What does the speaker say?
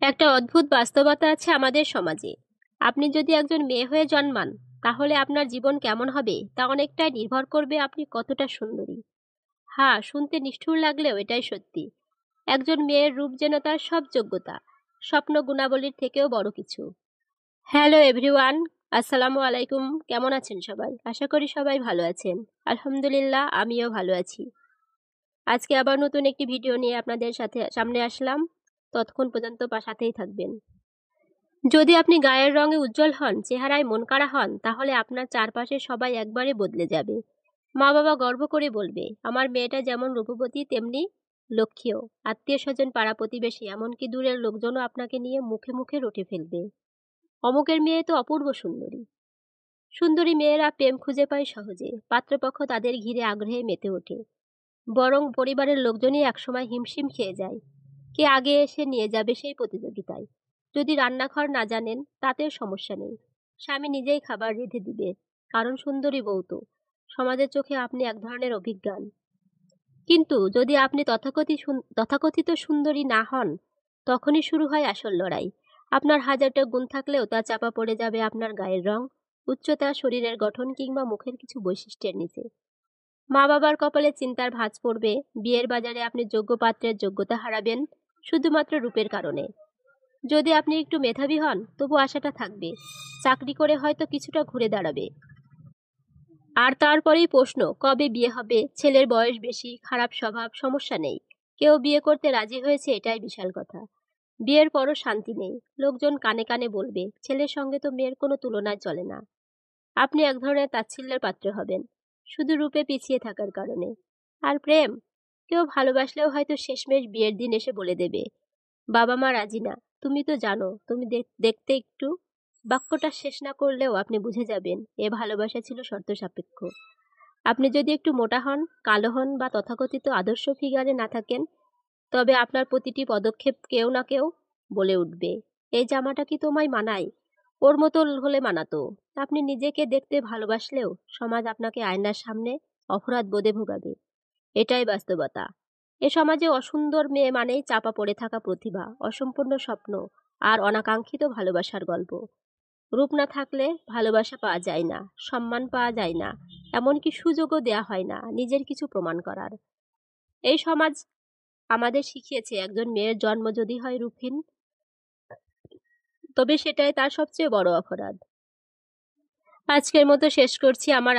একটা অদ্ভুত বাস্তবতা আছে আমাদের সমাজে। আপনি যদি একজন মেয়ে হয়ে জন্মান, তাহলে আপনার জীবন কেমন হবে তা অনেকটাই নির্ভর করবে আপনি কতটা সুন্দরী। হ্যাঁ, শুনতে নিষ্ঠুর লাগলেও এটাই সত্যি। একজন মেয়ের রূপ যেন তার সব যোগ্যতা, স্বপ্ন গুণাবলীর থেকেও বড় কিছু। হ্যালো এভরিওয়ান, আসসালামু আলাইকুম। কেমন আছেন সবাই? আশা করি সবাই ভালো আছেন। আলহামদুলিল্লাহ, আমিও ভালো আছি। আজকে আবার নতুন একটি ভিডিও নিয়ে আপনাদের সামনে আসলাম। ততক্ষণ পর্যন্ত সাথেই থাকবেন। যদি আপনি গায়ের রঙে উজ্জ্বল হন, চেহারায় মনকাড়া হন, তাহলে আপনার চারপাশে সবাই একবারে বদলে যাবে। মা বাবা গর্ব করে বলবে, আমার মেয়েটা যেমন রূপবতী তেমনি লক্ষ্মীও। আত্মীয় স্বজন, পাড়া প্রতিবেশী, এমনকি দূরের লোকজনও আপনাকে নিয়ে মুখে মুখে রটে ফেলবে, অমুকের মেয়ে তো অপূর্ব সুন্দরী। সুন্দরী মেয়েরা প্রেম খুঁজে পায় সহজে, পাত্রপক্ষ তাদের ঘিরে আগ্রহে মেতে ওঠে। বরং পরিবারের লোকজনই একসময় হিমশিম খেয়ে যায়, কে আগে এসে নিয়ে যাবে সেই প্রতিযোগিতায়। যদি রান্নাঘর না জানেন তাতেও সমস্যা নেই, স্বামী নিজেই খাবার রেঁধে দিবে, কারণ সুন্দরী বউ তো। সমাজের চোখে আপনি এক ধরনের অভিজ্ঞান। কিন্তু যদি আপনি তথাকথিত সুন্দরী না হন, তখনই শুরু হয় আসল লড়াই। আপনার হাজারটা গুণ থাকলেও তা চাপা পড়ে যাবে আপনার গায়ের রং, উচ্চতা, শরীরের গঠন কিংবা মুখের কিছু বৈশিষ্ট্যের নিচে। মা বাবার কপালে চিন্তার ভাঁজ পড়বে, বিয়ের বাজারে আপনি যোগ্য পাত্রের যোগ্যতা হারাবেন শুধুমাত্র রূপের কারণে। যদি আপনি একটু মেধাবী হন, তবু আশাটা থাকবে, চাকরি করে হয়তো কিছুটা ঘুরে দাঁড়াবে। আর তারপরেই প্রশ্ন, কবে বিয়ে হবে? ছেলের বয়স বেশি, খারাপ স্বভাব, সমস্যা নেই। কেউ বিয়ে করতে রাজি হয়েছে, এটাই বিশাল কথা। বিয়ের পরও শান্তি নেই, লোকজন কানে কানে বলবে, ছেলের সঙ্গে তো মেয়ের কোনো তুলনায় চলে না। আপনি এক ধরনের তাচ্ছিল্যের পাত্র হবেন, শুধু রূপে পিছিয়ে থাকার কারণে। আর প্রেম, কেউ ভালোবাসলেও হয়তো শেষমেশ বিয়ের দিন এসে বলে দেবে, বাবা মা রাজি না, তুমি তো জানো, তুমি দেখতে একটু। বাক্যটা শেষ না করলেও আপনি বুঝে যাবেন এ ভালোবাসা ছিল শর্ত সাপেক্ষ। আপনি যদি একটু মোটা হন, কালো হন বা তথাকথিত আদর্শ ফিগারে না থাকেন, তবে আপনার প্রতিটি পদক্ষেপ কেউ না কেউ বলে উঠবে, এই জামাটা কি তোমায় মানায়? ওর মতো হলে মানাতো। আপনি নিজেকে দেখতে ভালোবাসলেও সমাজ আপনাকে আয়নার সামনে অপরাধ বোধে ভোগাবে। এটাই বাস্তবতা। এ সমাজে অসুন্দর মেয়ে মানেই চাপা পড়ে থাকা প্রতিভা, অসম্পূর্ণ স্বপ্ন আর অনাকাঙ্ক্ষিত ভালোবাসার গল্প। রূপ না থাকলে ভালোবাসা পাওয়া যায় না, সম্মান পাওয়া যায় না, এমনকি সুযোগও দেয়া হয় না নিজের কিছু প্রমাণ করার। এই সমাজ আমাদের শিখিয়েছে, একজন মেয়ের জন্ম যদি হয় রূপহীন, তবে সেটাই তার সবচেয়ে বড় অপরাধ। আজকের মতো শেষ করছি আমার